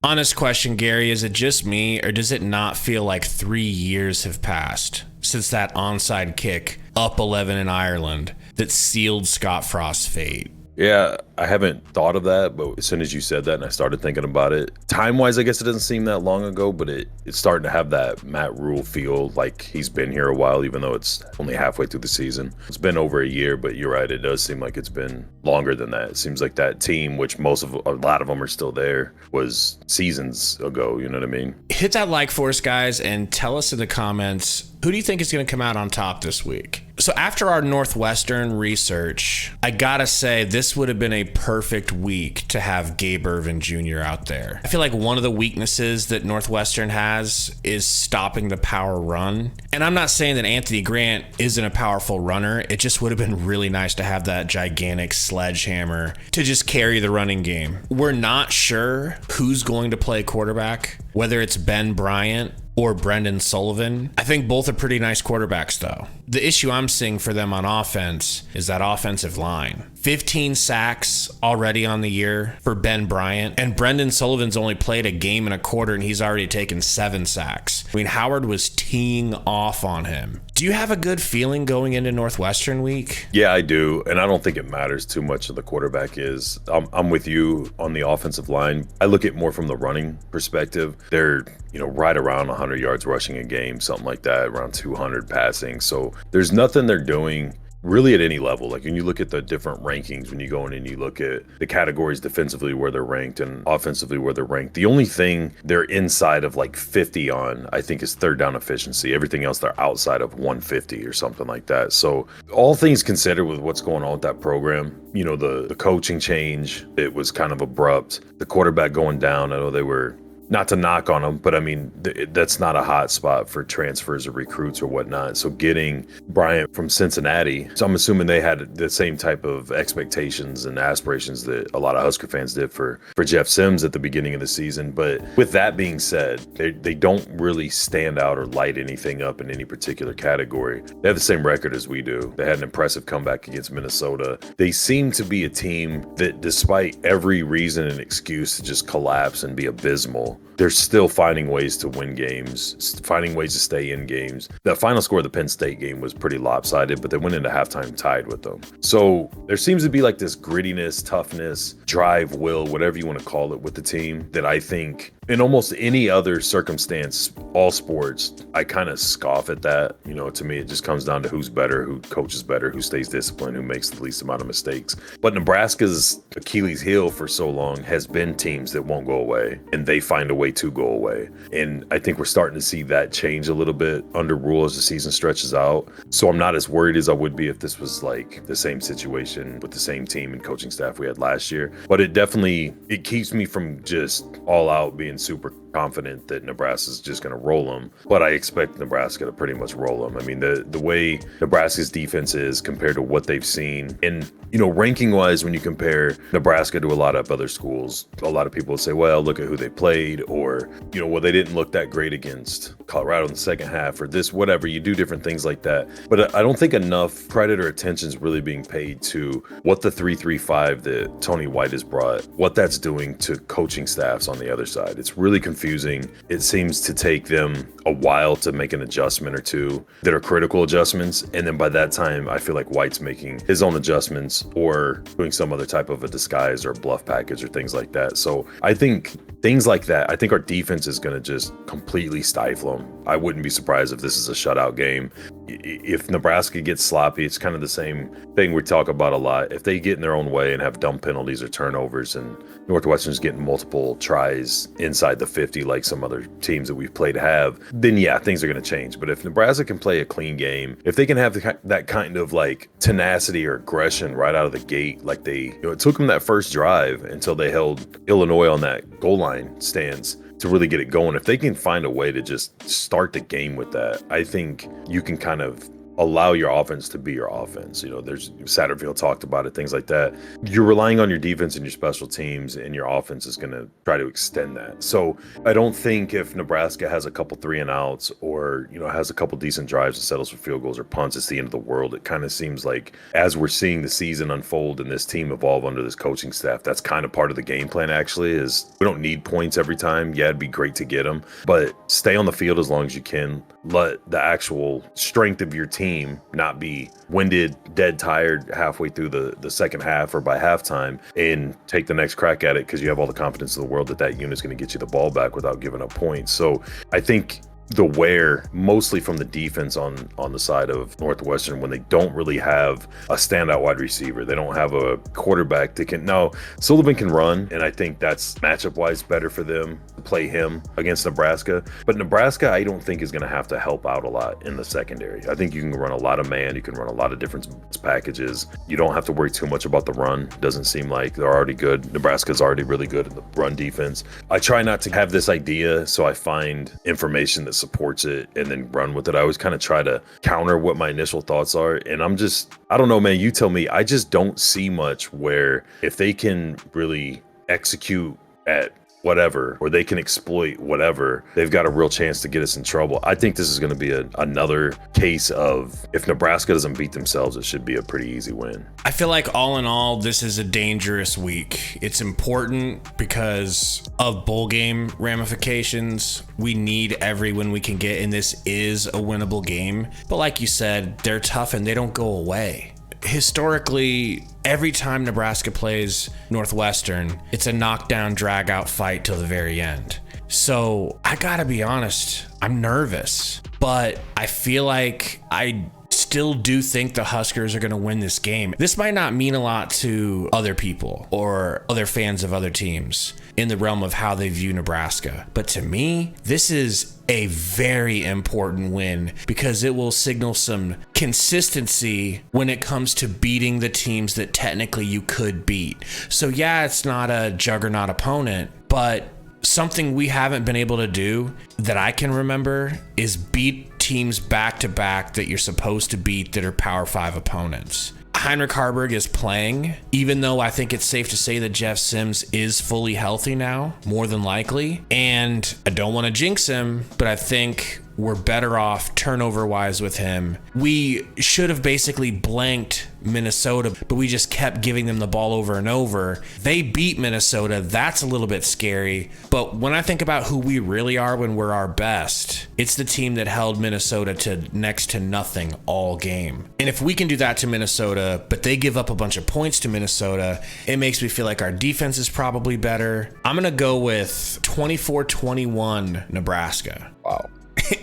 Honest question, Gary, is it just me, or does it not feel like 3 years have passed since that onside kick up 11 in Ireland that sealed Scott Frost's fate? Yeah, I haven't thought of that, but as soon as you said that and I started thinking about it, time-wise, I guess it doesn't seem that long ago, but it's starting to have that Matt Rule feel like he's been here a while, even though it's only halfway through the season. It's been over a year, but you're right, it does seem like it's been longer than that. It seems like that team, which a lot of them are still there, was seasons ago, you know what I mean? Hit that like for us, guys, and tell us in the comments, who do you think is going to come out on top this week? So after our Northwestern research, I gotta say this would have been a perfect week to have Gabe Ervin Jr. out there. I feel like one of the weaknesses that Northwestern has is stopping the power run. And I'm not saying that Anthony Grant isn't a powerful runner. It just would have been really nice to have that gigantic sledgehammer to just carry the running game. We're not sure who's going to play quarterback, whether it's Ben Bryant or Brendan Sullivan. I think both are pretty nice quarterbacks, though. The issue I'm seeing for them on offense is that offensive line. 15 sacks already on the year for Ben Bryant, and Brendan Sullivan's only played a game and a quarter, and he's already taken 7 sacks. I mean, Howard was teeing off on him. Do you have a good feeling going into Northwestern week? Yeah, I do, and I don't think it matters too much who the quarterback is. I'm with you on the offensive line. I look at more from the running perspective. They're right around 100 yards rushing a game, something like that, around 200 passing. So there's nothing they're doing really at any level. Like when you look at the different rankings, when you go in and you look at the categories defensively where they're ranked and offensively where they're ranked, the only thing they're inside of like 50 on, I think, is third down efficiency. Everything else they're outside of 150 or something like that. So all things considered with what's going on with that program, the coaching change, it was kind of abrupt. The quarterback going down, I know they were, not to knock on them, but I mean, that's not a hot spot for transfers or recruits or whatnot. So getting Bryant from Cincinnati, so I'm assuming they had the same type of expectations and aspirations that a lot of Husker fans did for Jeff Sims at the beginning of the season. But with that being said, they don't really stand out or light anything up in any particular category. They have the same record as we do. They had an impressive comeback against Minnesota. They seem to be a team that, despite every reason and excuse to just collapse and be abysmal, they're still finding ways to win games, finding ways to stay in games. The final score of the Penn State game was pretty lopsided, but they went into halftime tied with them. So there seems to be like this grittiness, toughness, drive, will, whatever you want to call it with the team that I think in almost any other circumstance, all sports, I kind of scoff at that. To me, it just comes down to who's better, who coaches better, who stays disciplined, who makes the least amount of mistakes. But Nebraska's Achilles heel for so long has been teams that won't go away, and they find a way to go away. And I think we're starting to see that change a little bit under Rule as the season stretches out. So I'm not as worried as I would be if this was like the same situation with the same team and coaching staff we had last year. But it keeps me from just all out being super confident that Nebraska's just going to roll them, but I expect Nebraska to pretty much roll them. I mean, the way Nebraska's defense is compared to what they've seen, and ranking wise, when you compare Nebraska to a lot of other schools, a lot of people say, well, look at who they played, or well, they didn't look that great against Colorado in the second half, or this, whatever. You do different things like that, but I don't think enough credit or attention is really being paid to what the 3-3-5 that Tony White has brought, what that's doing to coaching staffs on the other side. It's really confusing. It seems to take them a while to make an adjustment or two that are critical adjustments, and then by that time I feel like White's making his own adjustments or doing some other type of a disguise or bluff package or things like that. So I think things like that, I think our defense is going to just completely stifle them. I wouldn't be surprised if this is a shutout game. If Nebraska gets sloppy, it's kind of the same thing we talk about a lot. If they get in their own way and have dumb penalties or turnovers, and Northwestern's getting multiple tries inside the 50 like some other teams that we've played have, then yeah, things are going to change. But if Nebraska can play a clean game, if they can have that kind of like tenacity or aggression right out of the gate, like it took them that first drive until they held Illinois on that goal line stance to really get it going. If they can find a way to just start the game with that, I think you can kind of allow your offense to be your offense. There's Satterfield talked about it, things like that. You're relying on your defense and your special teams, and your offense is going to try to extend that. So I don't think if Nebraska has a couple 3-and-outs or, has a couple decent drives and settles for field goals or punts, it's the end of the world. It kind of seems like as we're seeing the season unfold and this team evolve under this coaching staff, that's kind of part of the game plan actually, is we don't need points every time. Yeah, it'd be great to get them, but stay on the field as long as you can. Let the actual strength of your team not be winded, dead tired halfway through the second half or by halftime, and take the next crack at it because you have all the confidence in the world that unit's going to get you the ball back without giving up points. So I think the wear mostly from the defense on the side of Northwestern, when they don't really have a standout wide receiver, they don't have a quarterback that can. No, Sullivan can run, and I think that's matchup wise better for them to play him against Nebraska. But Nebraska, I don't think is going to have to help out a lot in the secondary. I think you can run a lot of man, you can run a lot of different packages. You don't have to worry too much about the run. Doesn't seem like they're already good. Nebraska's already really good in the run defense. I try not to have this idea, so I find information that supports it and then run with it. I always kind of try to counter what my initial thoughts are, and I don't know, man, you tell me. I just don't see much where if they can really execute at whatever, or they can exploit whatever, they've got a real chance to get us in trouble. I think this is going to be another case of, if Nebraska doesn't beat themselves, it should be a pretty easy win. I feel like all in all, this is a dangerous week. It's important because of bowl game ramifications. We need every win we can get, and this is a winnable game. But like you said, they're tough and they don't go away. Historically, every time Nebraska plays Northwestern, it's a knockdown, drag out fight till the very end. So I gotta be honest, I'm nervous, but I feel like I still do think the Huskers are going to win this game. This might not mean a lot to other people or other fans of other teams in the realm of how they view Nebraska. But to me, this is a very important win because it will signal some consistency when it comes to beating the teams that technically you could beat. So yeah, it's not a juggernaut opponent, but something we haven't been able to do that I can remember is beat teams back to back that you're supposed to beat that are Power 5 opponents. Heinrich Haarberg is playing, even though I think it's safe to say that Jeff Sims is fully healthy now, more than likely. And I don't want to jinx him, but I think we're better off turnover-wise with him. We should have basically blanked Minnesota, but we just kept giving them the ball over and over. They beat Minnesota. That's a little bit scary. But when I think about who we really are when we're our best, it's the team that held Minnesota to next to nothing all game. And if we can do that to Minnesota, but they give up a bunch of points to Minnesota, it makes me feel like our defense is probably better. I'm going to go with 24-21 Nebraska. Wow.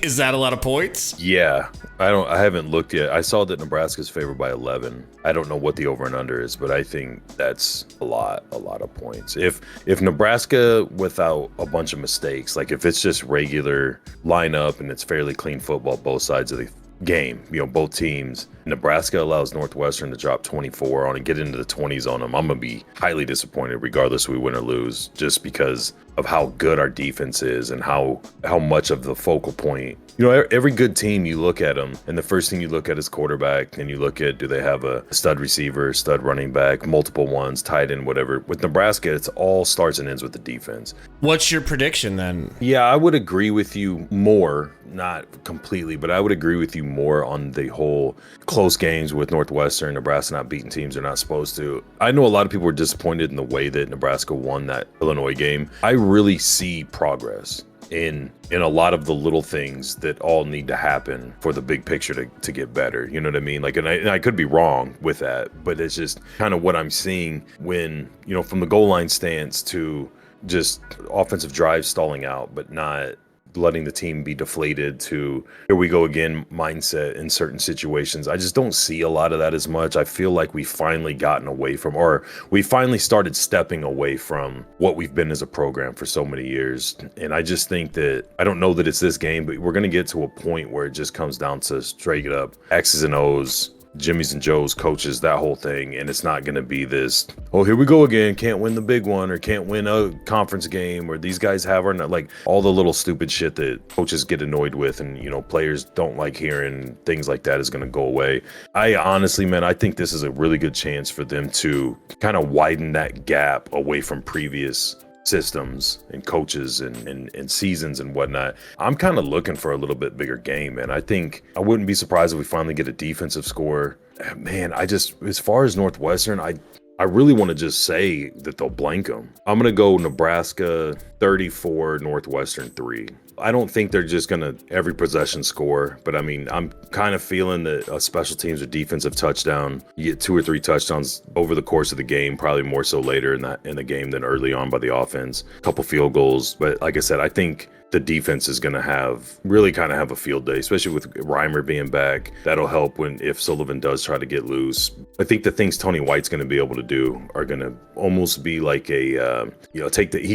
Is that a lot of points? Yeah, I haven't looked yet. I saw that Nebraska's favored by 11. I don't know what the over and under is, but I think that's a lot of points. If Nebraska without a bunch of mistakes, like if it's just regular lineup and it's fairly clean football both sides of the game, both teams, Nebraska allows Northwestern to drop 24 on and get into the 20s on them, I'm gonna be highly disappointed regardless if we win or lose, just because of how good our defense is and how much of the focal point. Every good team, you look at them and the first thing you look at is quarterback, and you look at, do they have a stud receiver, stud running back, multiple ones, tight end, whatever. With Nebraska, it's all starts and ends with the defense. What's your prediction then? Yeah, I would agree with you more, not completely, but I would agree with you more on the whole close games with Northwestern, Nebraska not beating teams they're not supposed to. I know a lot of people were disappointed in the way that Nebraska won that Illinois game. I really see progress in a lot of the little things that all need to happen for the big picture to get better. You know what I mean? Like, and I could be wrong with that, but it's just kind of what I'm seeing when, from the goal line stance to just offensive drives stalling out, but not letting the team be deflated to here we go again mindset in certain situations. I just don't see a lot of that as much. I feel like we finally gotten away from, or we finally started stepping away from what we've been as a program for so many years. And I just think that, I don't know that it's this game, but we're going to get to a point where it just comes down to straight up X's and O's, Jimmy's and Joe's coaches, that whole thing. And it's not going to be this, oh, here we go again. Can't win the big one or can't win a conference game or these guys have our, like all the little stupid shit that coaches get annoyed with and, you know, players don't like hearing, things like that is going to go away. I honestly, man, I think this is a really good chance for them to kind of widen that gap away from previous systems and coaches and seasons and whatnot. I'm kind of looking for a little bit bigger game, man. I think I wouldn't be surprised if we finally get a defensive score. Man, as far as Northwestern, I really want to just say that they'll blank them. I'm going to go Nebraska 34, Northwestern 3. I don't think they're just going to every possession score, but I mean, I'm kind of feeling that a special teams or defensive touchdown, you get 2 or 3 touchdowns over the course of the game, probably more so later in the game than early on by the offense. A couple field goals, but like I said, I think the defense is going to really kind of have a field day, especially with Reimer being back. That'll help if Sullivan does try to get loose. I think the things Tony White's going to be able to do are going to almost be like he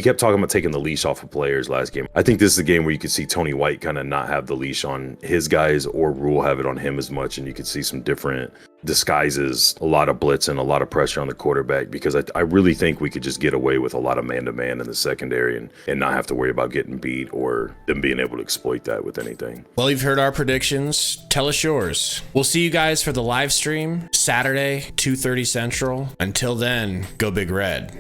kept talking about taking the leash off of players last game. I think this is the game where you could see Tony White kind of not have the leash on his guys or Rule have it on him as much. And you could see some different disguises, a lot of blitz and a lot of pressure on the quarterback, because I really think we could just get away with a lot of man-to-man in the secondary and not have to worry about getting beat or them being able to exploit that with anything. Well, you've heard our predictions. Tell us yours. We'll see you guys for the live stream Saturday, 2:30 Central. Until then, go Big Red.